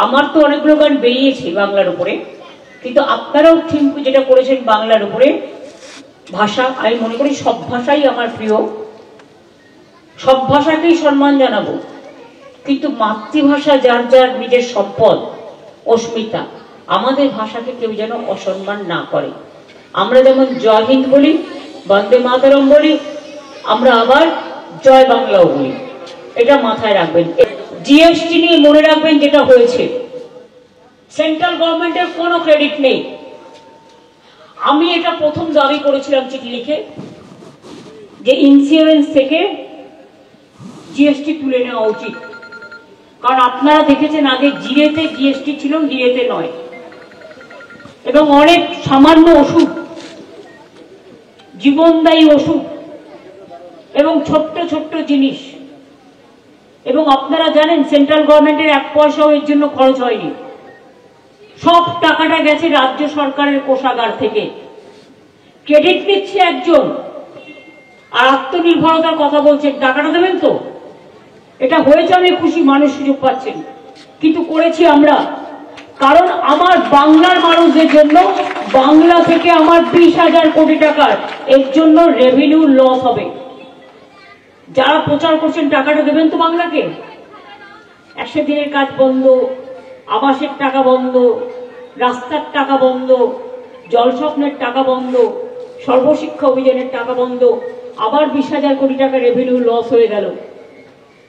আমার তো অনেকগুলো গান বেরিয়েছে বাংলার উপরে, কিন্তু আপনারাও থিম যেটা করেছেন বাংলার উপরে ভাষা, আমি মনে করি সব ভাষাই আমার প্রিয়, সব ভাষাকেই সম্মান জানাবো, কিন্তু মাতৃভাষা যার যার নিজের সম্পদ অস্মিতা, আমাদের ভাষাকে কেউ যেন অসম্মান না করে। আমরা যেমন জয় হিন্দ বলি, বন্দে মাতরম বলি, আমরা আবার জয় বাংলাও বলি, এটা মাথায় রাখবেন। জিএসটি নিয়ে মনে রাখবেন যেটা হয়েছে, সেন্ট্রাল গভর্নমেন্টের কোনো ক্রেডিট নেই। আমি এটা প্রথম দাবি করেছিলাম চিঠি লিখে যে ইন্স্যুরেন্স থেকে জিএসটি তুলে নেওয়া উচিত, কারণ আপনারা দেখেছেন আগে জিরেতে জিএসটি ছিল, জিরেতে নয়, এবং অনেক সামান্য ওষুধ, জীবনদায়ী ওষুধ এবং ছোট্ট ছোট্ট জিনিস, এবং আপনারা জানেন সেন্ট্রাল গভর্নমেন্টের 1 পয়সাও এর জন্য খরচ হয়নি, সব টাকাটা গেছে রাজ্য সরকারের কোষাগার থেকে। ক্রেডিট নিচ্ছে একজন আর আত্মনির্ভরতার কথা বলছেন, টাকাটা দেবেন তো? এটা হয়েছে, আমি খুশি, মানুষ সুযোগ পাচ্ছেন, কিন্তু করেছি আমরা কারণ আমার বাংলার মানুষদের জন্য বাংলা থেকে আমার 20,000 কোটি টাকার এর জন্য রেভিনিউ লস হবে। যারা প্রচার করছেন টাকাটা দেবেন তো বাংলাকে, 100 দিনের কাজ বন্ধ, আবাসের টাকা বন্ধ, রাস্তার টাকা বন্ধ, জলস্বপ্নের টাকা বন্ধ, সর্বশিক্ষা অভিযানের টাকা বন্ধ, আবার 20,000 কোটি টাকা রেভিনিউ লস হয়ে গেল।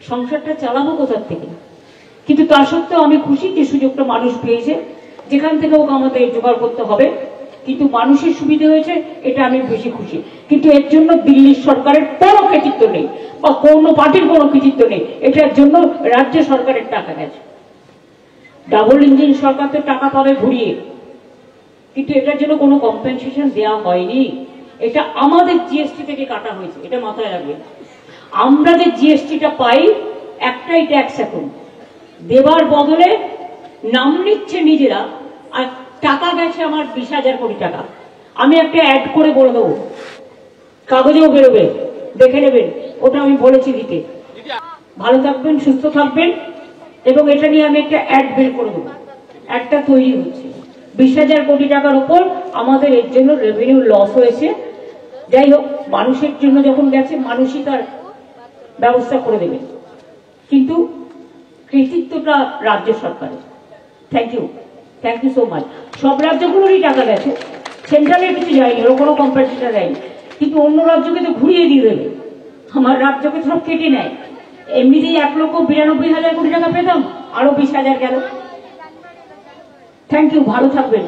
সংসারটা চালাবো কোথার থেকে? কিন্তু তা সত্ত্বেও আমি খুশি যে সুযোগটা মানুষ পেয়েছে, যেখান থেকে হোক আমাদের জোগাড় করতে হবে, কিন্তু মানুষের সুবিধা হয়েছে, এটা আমি বেশি খুশি। কিন্তু এর জন্য দিল্লির সরকারের কোনো কৃতিত্ব নেই বা কোনো পার্টির কোনো কৃতিত্ব নেই, এটার জন্য রাজ্য সরকারের টাকা গেছে। ডাবল ইঞ্জিন সরকার তো টাকা পাবে ঘুরিয়ে, কিন্তু এটার জন্য কোনো কম্পেনসেশন দেওয়া হয়নি, এটা আমাদের জিএসটি থেকে কাটা হয়েছে, এটা মাথায় রাখবেন। আমরা যে জিএসটিটা পাই একটাই ট্যাক্স, এখন দেবার বদলে নাম নিচ্ছে নিজেরা, আর টাকা গেছে আমার 20,000 কোটি টাকা। আমি একটা অ্যাড করে বলে দেবো, কাগজেও বেরোবে, দেখে নেবেন, ওটা আমি বলেছি দিতে। ভালো থাকবেন, সুস্থ থাকবেন, এবং এটা নিয়ে আমি একটা অ্যাড বের করে দেবো। অ্যাডটা তৈরি হচ্ছে, 20,000 কোটি টাকার উপর আমাদের এর জন্য রেভিনিউ লস হয়েছে। যাই হোক, মানুষের জন্য যখন গেছে মানুষই তার ব্যবস্থা করে দেবেন, কিন্তু কৃতিত্বটা রাজ্য সরকারের। Thank you so much. সব রাজ্যগুলোরই টাকা গেছে, সেন্ট্রালের কিছু যায়নি, ওর কোনো কম্পেনসেশন দেয়নি, কিন্তু অন্য রাজ্যকে তো ঘুরিয়ে দিয়ে দেবে, আমার রাজ্যকে সব কেটে নেয়। এমনিতেই 1,92,000 কোটি টাকা পেতাম, আরো 20,000 গেল। থ্যাংক ইউ, ভালো থাকবেন।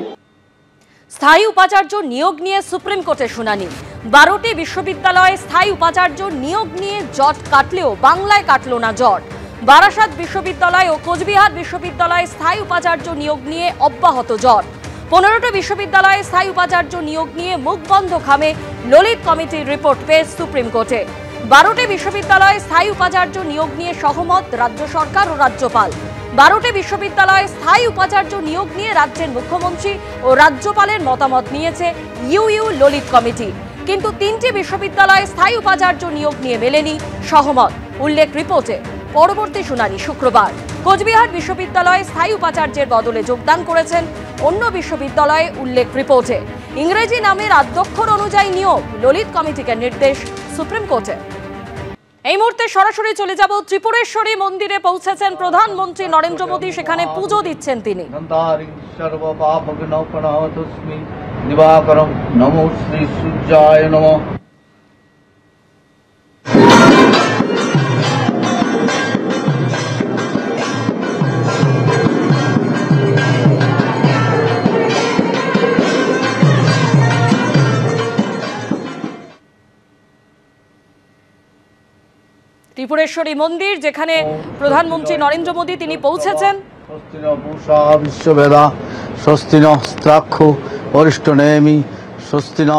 স্থায়ী উপাচার্য নিয়োগ নিয়ে সুপ্রিম কোর্টে শুনানি। 12টি বিশ্ববিদ্যালয়ে স্থায়ী উপাচার্য নিয়োগ নিয়ে জট কাটলেও বাংলায় কাটল না জট। বারাসাত বিশ্ববিদ্যালয় ও কোচবিহার বিশ্ববিদ্যালয়ে স্থায়ী উপাচার্য নিয়োগ নিয়ে অব্যাহত জট। 15টি বিশ্ববিদ্যালয়ে স্থায়ী উপাচার্য নিয়োগ নিয়ে মুখ বন্ধ খামে ললিত কমিটির রিপোর্ট পেশ সুপ্রিম কোর্টে। 12টি বিশ্ববিদ্যালয়ে স্থায়ী উপাচার্য নিয়োগ নিয়ে সহমত রাজ্য সরকার ও রাজ্যপাল। 12টি বিশ্ববিদ্যালয়ে স্থায়ী উপাচার্য নিয়োগ নিয়ে রাজ্যের মুখ্যমন্ত্রী ও রাজ্যপালের মতামত নিয়েছে ইউইউ ললিত কমিটি, কিন্তু 3টি বিশ্ববিদ্যালয়ে স্থায়ী উপাচার্য নিয়োগ নিয়ে মেলেনি সহমত, উল্লেখ রিপোর্টে। পরবর্তী শুনানি শুক্রবার। কোচবিহার বিশ্ববিদ্যালয়ে স্থায়ী উপাচার্যের বদলে যোগদান করেছেন অন্য বিশ্ববিদ্যালয়ে, উল্লেখ রিপোর্টে। ইংরেজি নামের আদ্যক্ষর অনুযায়ী নিয়োগ, ললিত কমিটিকে নির্দেশ সুপ্রিম কোর্টে। এই মুহূর্তে সরাসরি চলে যাব ত্রিপুরেশ্বরী মন্দিরে পৌঁছেছেন প্রধানমন্ত্রী নরেন্দ্র মোদী, সেখানে পুজো দিচ্ছেন তিনি। নমো শ্রী সূর্যায় নমঃ। ত্রিপুরেশ্বরী মন্দির, যেখানে প্রধানমন্ত্রী নরেন্দ্র মোদী তিনি পৌঁছেছেন। স্বস্তিন পূষা বিশ্ববেদা, স্বস্তিন স্ত্রাক্ষ অরিষ্ট নেমি, স্বস্তিন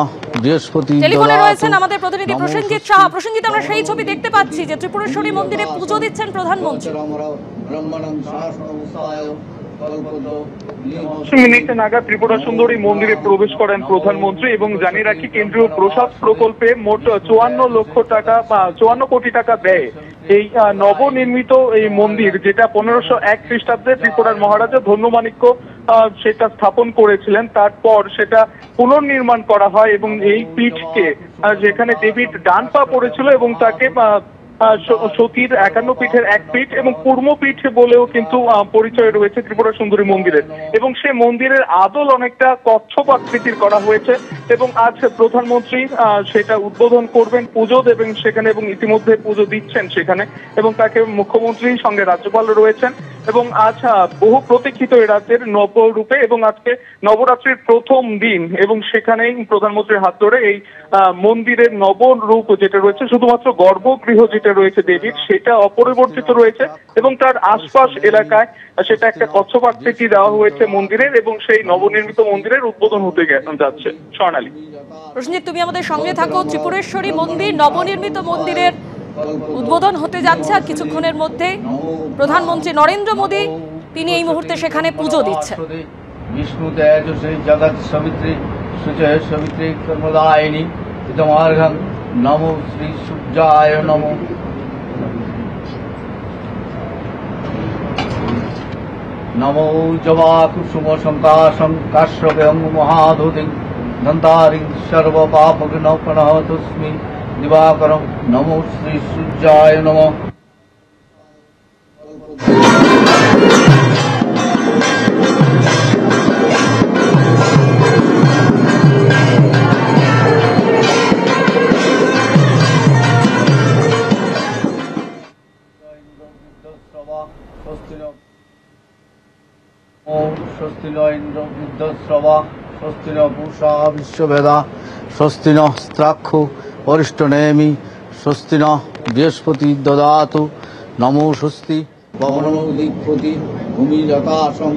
বৃহস্পতি। টেলিফোনে রয়েছেন আমাদের প্রতিনিধি প্রসেনজিৎ সাহা। প্রসেনজিৎ, আমরা সেই ছবি দেখতে পাচ্ছি যে ত্রিপুরেশ্বরী মন্দিরে পুজো দিচ্ছেন প্রধানমন্ত্রী। মিনিট নাগাদ ত্রিপুরা সুন্দরী মন্দিরে প্রবেশ করেন প্রধানমন্ত্রী, এবং জানিয়ে রাখি কেন্দ্রীয় প্রসাদ প্রকল্পে মোট 54 লক্ষ টাকা বা 54 কোটি টাকা ব্যয়ে এই নবনির্মিত এই মন্দির, যেটা 1501 খ্রিস্টাব্দে ত্রিপুরার মহারাজা ধন্যমাণিক্য সেটা স্থাপন করেছিলেন, তারপর সেটা পুনর্নির্মাণ করা হয় এবং এই পীঠকে, যেখানে দেবীর ডান পা পড়েছিল এবং তাকে সতীর 51 পীঠের এক পীঠ এবং কুর্ম পীঠ বলেও কিন্তু পরিচয় রয়েছে ত্রিপুরা সুন্দরী মন্দিরের। এবং সে মন্দিরের আদল অনেকটা কচ্ছপ আকৃতির করা হয়েছে এবং আজ প্রধানমন্ত্রী সেটা উদ্বোধন করবেন, পুজো দেবেন সেখানে এবং ইতিমধ্যে পুজো দিচ্ছেন সেখানে, এবং তাকে মুখ্যমন্ত্রীর সঙ্গে রাজ্যপাল রয়েছেন। এবং আজ বহু প্রতীক্ষিত এ রাজ্যের নবরূপে এবং আজকে নবরাত্রির প্রথম দিন, এবং সেখানেই প্রধানমন্ত্রীর হাত ধরে এই মন্দিরের নবরূপ যেটা রয়েছে, শুধুমাত্র গর্ভগৃহ যেটা রয়েছে দেবীর, সেটা অপরিবর্তিত রয়েছে এবং তার আশপাশ এলাকায় সেটা একটা কচ্ছপ আকৃতি দেওয়া হয়েছে মন্দিরের, এবং সেই নবনির্মিত মন্দিরের উদ্বোধন হতে যাচ্ছে। স্বর্ণালী, প্রসেনজিৎ, তুমি আমাদের সঙ্গে থাকো। ত্রিপুরেশ্বরী মন্দির, নবনির্মিত মন্দিরের উদ্বোধন হতে যাচ্ছে আর কিছুক্ষণের মধ্যে প্রধানমন্ত্রী নরেন্দ্র মোদী তিনি এই মুহূর্তে সেখানে পুজো দিচ্ছেন। বিষ্ণু তেজসে জগৎ সবিত্রী সুজয় সবিত্রী কর্মদায়িনী ইদমার্ঘং নমো শ্রী সূর্যায় নমো। নমো জবা কুসুম সংকাশং কাশ্যপেয়ং মহাধুতিং দন্তারিং সর্ব পাপঘ্ন প্রণতস্মি দিবাকরং নমো শ্রী সূর্যায় নমঃ। স্বস্তি ন ইন্দ্র বৃদ্ধশ্রবা স্বস্তি ন পূষা বিশ্ববেদা স্বস্তি ন স্ত্রাক্ষু অরিষ্টনেমি স্বস্তি ন বৃহস্পতি দদাতু নমো স্বস্তি পবনৌদিপতি ভূমিজাকাশং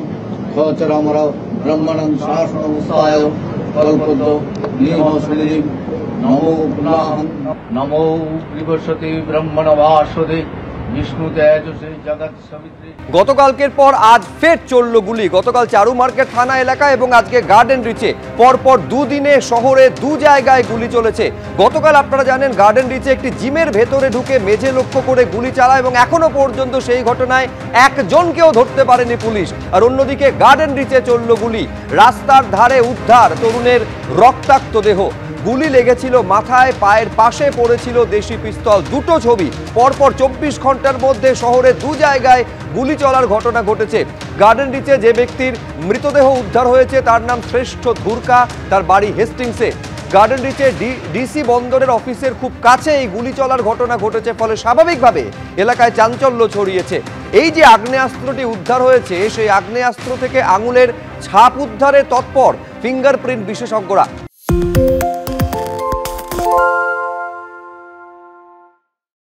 খচরমর ব্রহ্মণং শাসনমুসায় কল্পদ্য নিহসলিম নমো পুনাহং নমো বৃহস্পতি ব্রহ্মণ বাসদে বিষ্ণু তেজসে জগৎ সবিত্রী। গতকালকের পর আজ ফের চলল গুলি। গতকাল চারু মার্কেট থানা এলাকা এবং আজকে গার্ডেন রিচে পরপর দুদিনে শহরে দু জায়গায় গুলি চলেছে। গতকাল আপনারা জানেন গার্ডেন রিচে একটি জিমের ভেতরে ঢুকে মেঝে লক্ষ্য করে গুলি চালায় এবং এখনো পর্যন্ত সেই ঘটনায় একজনকেও ধরতে পারেনি পুলিশ। আর অন্যদিকে গার্ডেন রিচে চলল গুলি। রাস্তার ধারে উদ্ধার তরুণের রক্তাক্ত দেহ। গুলি লেগেছিল মাথায়, পায়ের পাশে পড়েছিল দেশি পিস্তল। দুটো ছবি পরপর 24 ঘন্টার মধ্যে শহরে দু জায়গায় গুলি চলার ঘটনা ঘটেছে। গার্ডেন রিচে যে ব্যক্তির মৃতদেহ উদ্ধার হয়েছে তার নাম শ্রেষ্ঠ ধুরকা, তার বাড়ি হেস্টিংসে। গার্ডেন রিচে ডিসি বন্দরের অফিসের খুব কাছে এই গুলি চলার ঘটনা ঘটেছে, ফলে স্বাভাবিকভাবে এলাকায় চাঞ্চল্য ছড়িয়েছে। এই যে আগ্নেয়াস্ত্রটি উদ্ধার হয়েছে সেই আগ্নেয়াস্ত্র থেকে আঙুলের ছাপ উদ্ধারে তৎপর ফিঙ্গারপ্রিন্ট বিশেষজ্ঞরা।